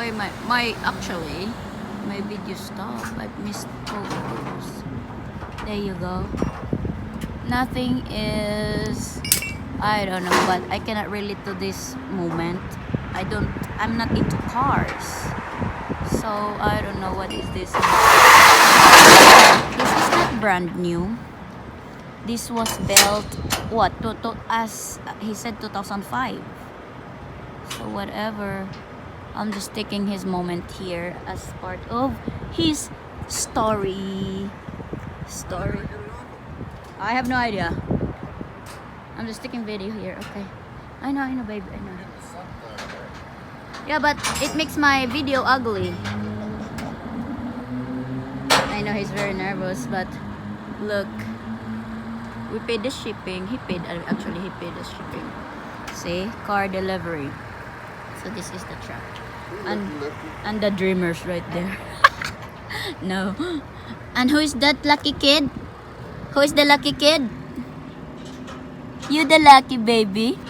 why my actually my video stopped. I missed photos. There you go. Nothing is, I don't know, but I cannot relate to this moment. I'm not into cars, so I don't know what is this. This is not brand new. This was built what as he said 2005. So whatever. I'm just taking his moment here as part of his story. I have no idea. I'm just taking video here. Okay. I know, babe. I know. Yeah, but it makes my video ugly. I know he's very nervous, but look. We paid the shipping. He paid the shipping. See? Car delivery. So this is the truck. And the dreamers right there. No. And who is that lucky kid? Who is the lucky kid? You the lucky baby. How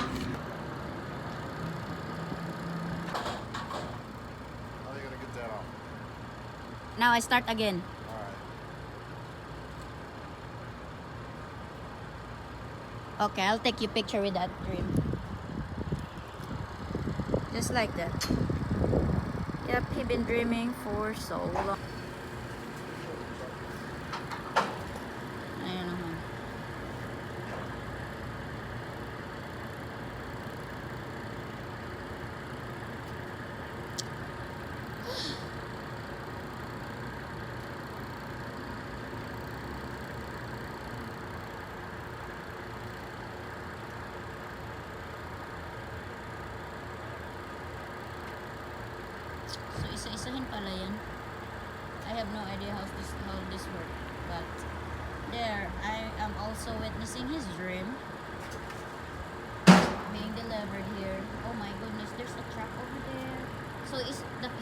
are you gonna get that off? Now I start again. Alright. Okay, I'll take you picture with that dream. Just like that. Yep, he been dreaming for so long. Ayan naman. So isa-isahin pala yan. I have no idea how this works, but there I am also witnessing his dream being delivered here. Oh my goodness, there's a truck over there. So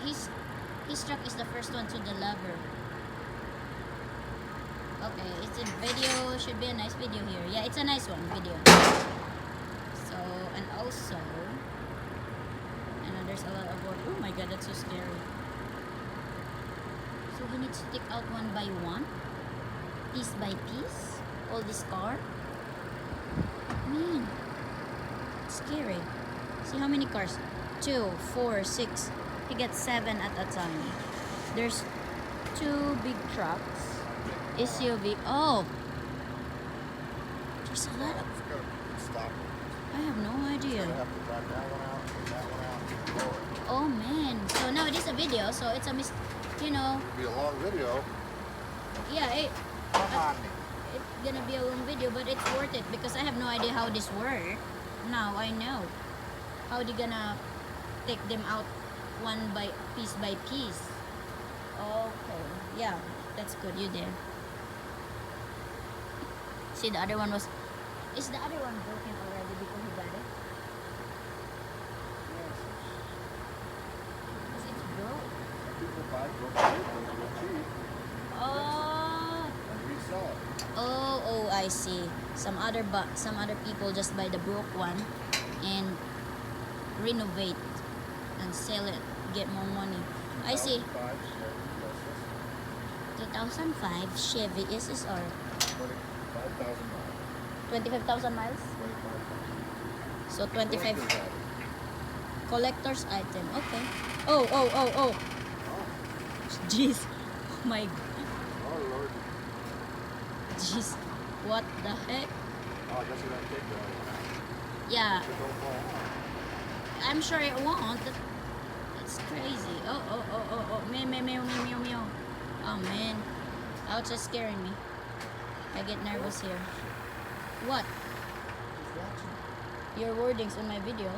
his truck is the first one to deliver. Okay, it's a video, should be a nice video here. Yeah, it's a nice one, video. So, and also there's a lot of work. Oh my god, that's so scary. So he needs to take out one by one, piece by piece, all this car. Man, it's scary. See how many cars? 2, 4, 6. He gets 7 at a time. There's 2 big trucks, SUV. Oh, there's a lot of. I have no idea. Oh man, so now it is a video, so it's a you know. It'll be a long video. Yeah, it's gonna be a long video, but it's worth it because I have no idea how this works. Now I know how they gonna take them out piece by piece. Okay, yeah, that's good. You there? See, the other one was. Is the other one broken already before he got it? Because it's broke. People buy broken cheap and resell it. Oh, I see. Some other people just buy the broke one and renovate and sell it, get more money. I see. 2005 Chevy SSR. 25,000 miles. So 25 collector's item. Okay. Oh. Jeez. Oh my god. Oh Lord. Jeez. What the heck? Oh, I guess you're gonna take that. Yeah. So don't fall off. I'm sure it won't. It's crazy. Oh. Meow. Oh man. Ouch, that's scaring me. I get nervous here. What? Your wordings on my video.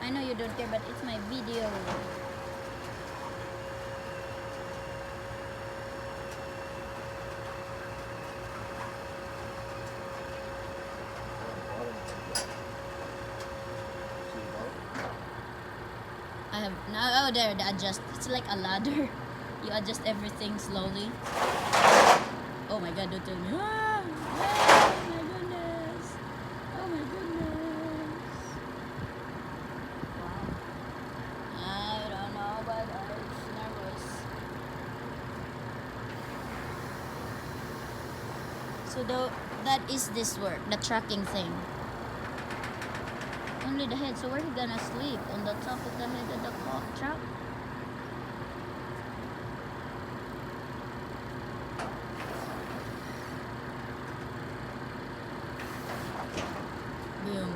I know you don't care, but it's my video. I have now. Oh, there, the adjust. It's like a ladder. You adjust everything slowly. Oh my god, don't tell me. Ah, oh my goodness. Oh my goodness. Wow. So that is this work, the tracking thing. Only the head. So where he gonna sleep? On the top of the head of the truck? Boom.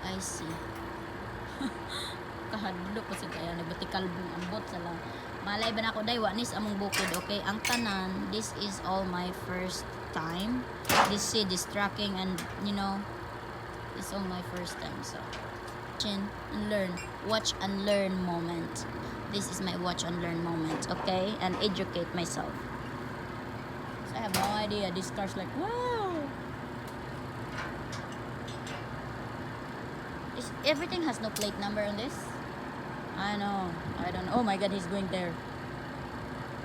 I see. Kahadlok ko si kaya nagbatikal bung ambot sa lang. Malay ba na ako day wanis among bukid, okay? Ang tanan, this is all my first time. This tracking and you know, it's all my first time. So and learn, watch and learn moment. This is my watch and learn moment, okay? And educate myself. So I have no idea. This car's like wow. Everything has no plate number on this. I know. I don't know. Oh my god, he's going there.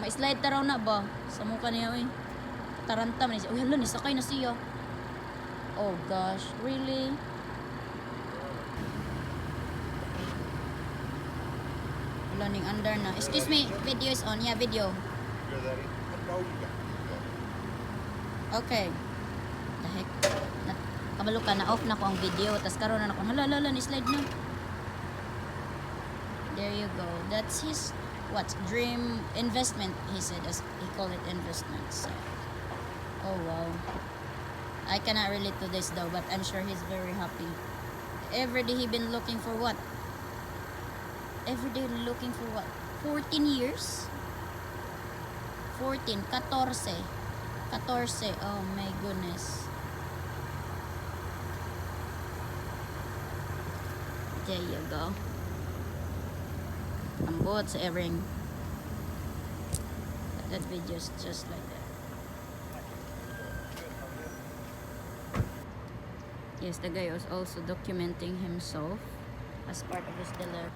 May slide taraw na ba? Sa mukha niya, eh. Taranta man siya. Uy, hala, nisakay na siya. Oh gosh, really? Wala ning under na. Excuse me, video is on. Yeah, video. Okay. The heck? Kabalo ka na, off na ko ang video. Tapos karoon na ako, hala, ni-slide na. There you go. That's his, what, dream investment, he said. As he called it investment. So. Oh, wow. I cannot relate to this though, but I'm sure he's very happy. Every day he been looking for what? Every day looking for what? 14 years? 14, 14. 14. Oh my goodness. There you go. Ambot sa airing. That video is just like that. Yes, the guy was also documenting himself as part of his delivery.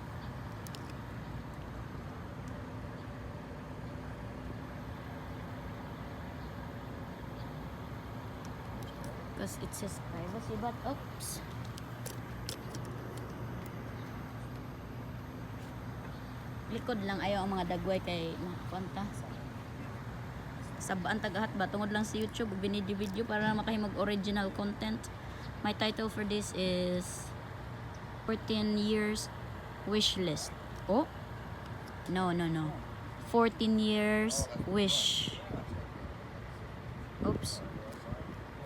Because it says privacy, but oops. Likod lang ayaw ang mga dagway kay makakonta. Sabaan tagahat ba tungod lang sa YouTube binidi-video para makahimog original content. My title for this is 14 years wish list. Oh? No. 14 years wish. Oops.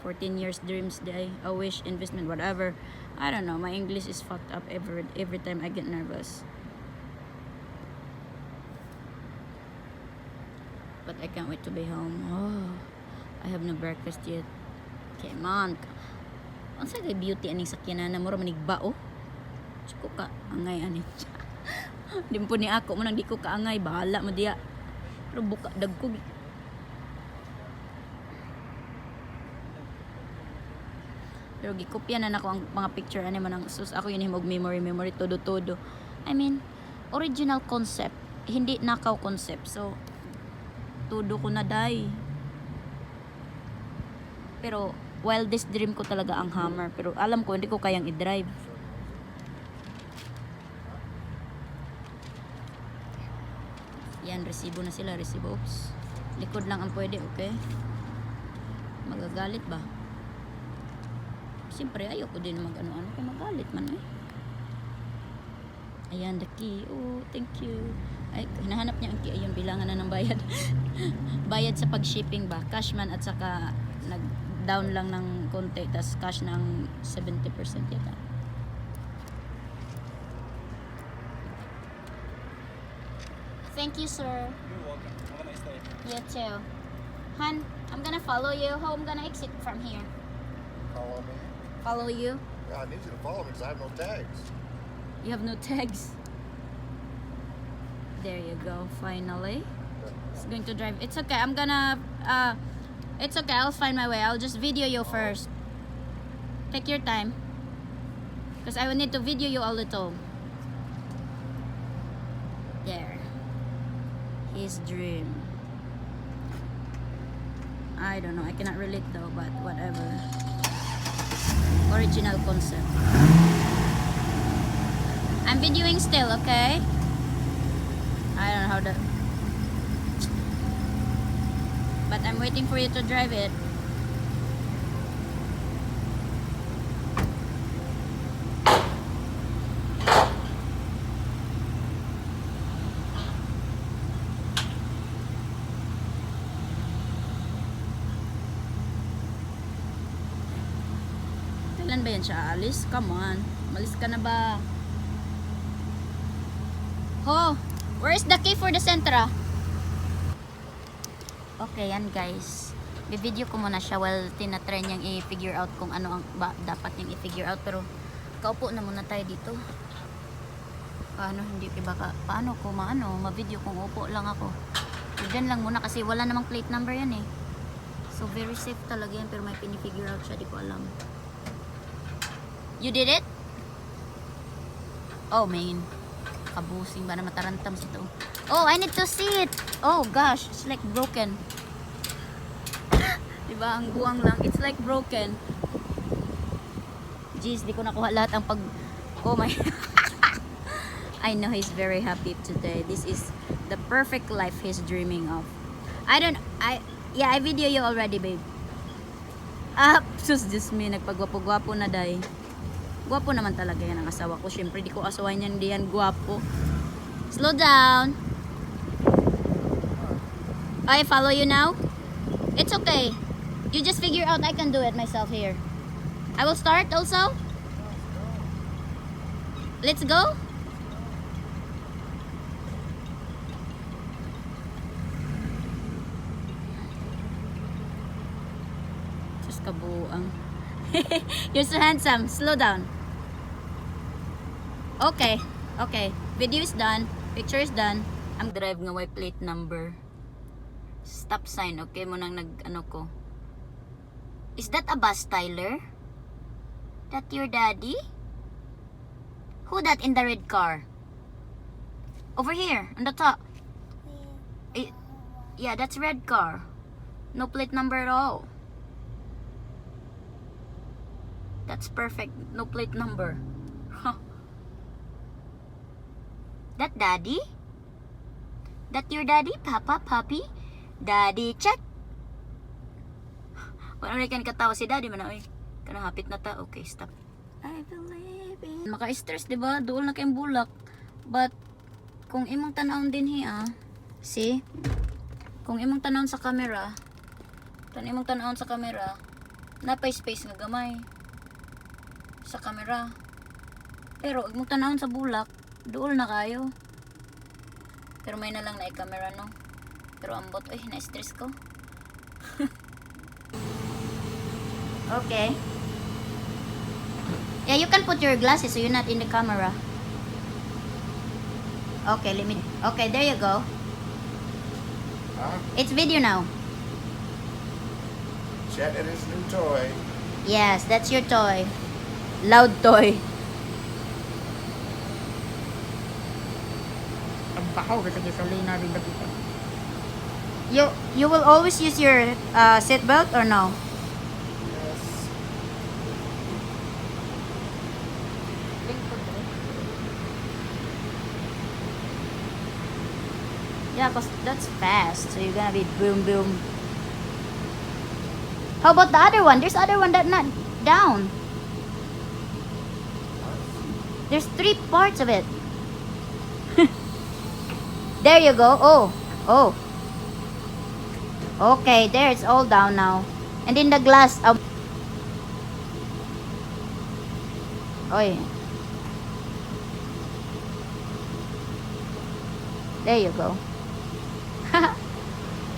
14 years dreams day, a wish, investment, whatever. I don't know. My English is fucked up every time I get nervous. But I can't wait to be home. Oh, I have no breakfast yet. Come on. Ang sagay beauty aning sakyanan na mura manigba oh. Siko ka angay ani. Di po ni ako mo nang di ko kaangay, bahala mo diya. Pero buka dagkog. Pero gikopya na nako ang mga picture ani man ang sus ako yun himog memory todo. I mean, original concept, hindi nakaw concept. So todo ko na day. Pero wildest dream ko talaga ang Hammer, pero alam ko hindi ko kayang i-drive. Yan, resibo na sila, resibo. Oops. Likod lang ang pwede, okay? Magagalit ba? Siyempre, ayoko din mag-ano-ano kung magalit man eh. Ayan, the key. Oh, thank you. Ay, hinahanap niya ang key. Ayun, bilangan na ng bayad. Bayad sa pag-shipping ba? Cash man at saka nag-down lang ng konti. Tas cash ng 70% yata. Thank you, sir. You're welcome. Have a nice day. You too. Han, I'm gonna follow you. How I'm gonna exit from here? Follow me. Follow you? Yeah, I need you to follow me because I have no tags. You have no tags. There you go, finally. It's going to drive. It's okay, I'm gonna, it's okay, I'll find my way. I'll just video you first. Take your time. Because I will need to video you a little. There. His dream. I don't know, I cannot relate though, but whatever. Original concept. I'm videoing still, okay? I don't know how to... But I'm waiting for you to drive it. Kailan ba yan siya alis? Come on. Malis ka na ba? Oh, where is the key for the Sentra? Okay, yan guys. Bi-video ko muna siya while tinatry niyang i-figure out kung ano ang dapat niyang i-figure out. Pero kaupo na muna tayo dito. Paano hindi baka paano ko ma-video kung upo lang ako. So, dyan lang muna kasi wala namang plate number yan eh. So very safe talaga yan, pero may pinifigure out siya, di ko alam. You did it? Oh man, kabusing ba na matarantam sa ito. Oh, I need to see it. Oh gosh, it's like broken. Diba, ang buwang lang, it's like broken. Jeez, di ko nakuha lahat ang pag... Oh my... I know he's very happy today. This is the perfect life he's dreaming of. Yeah, I video you already, babe. Sus, just me, nagpagwapo-gwapo na day. Gwapo naman talaga yan ang asawa ko. Siyempre, di ko asawain yan, di yan gwapo. Slow down. I follow you now? It's okay. You just figure out I can do it myself here. I will start also? Let's go? Just kabuang. You're so handsome. Slow down. Okay. Okay. Video is done. Picture is done. I'm drive nga white plate number. Stop sign. Okay mo nang nag-ano ko. Is that a bus, Tyler? That your daddy? Who that in the red car? Over here, on the top. Yeah, that's red car. No plate number at all. That's perfect. No plate number. Huh. That daddy? That your daddy? Papa? Papi? Daddy, check. Wala na kan katawa si daddy man oy. Kanang hapit na ta. Okay, stop. I believe in... Maka-stress, diba? Dool na kayong bulak. But, kung imong tanawon din hiya, see? Kung imong tanawon sa camera, napay space nga gamay sa camera. Pero, imong tanawon sa bulak, dool na kayo. Pero may na lang na i-camera, no? Pero ambot, ay, na-stress ko. Okay. Yeah, you can put your glasses so you're not in the camera. Okay, okay, there you go. Huh? It's video now. Chet and his new toy. Yes, that's your toy. Loud toy. Tampahaw kasi gasolina rin dito. You will always use your seat belt or no? Yes. Yeah, because that's fast. So you're gonna be boom boom. How about the other one? There's other one that not down. There's 3 parts of it. There you go. Oh. Okay, there it's all down now. And then the glass. Oy. There you go.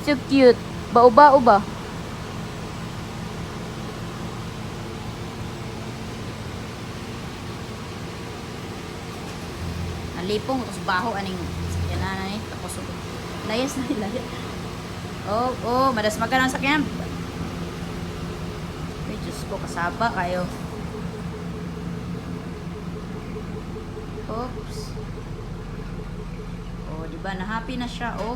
So cute. Bauba-uba. Nalipong tapos baho aning sakyan na ni tapos layas na layas. Oh, madas magka ng sakyan. Ay, Diyos ko, kasaba kayo. Oops. Oh, diba, na happy na siya. Oh.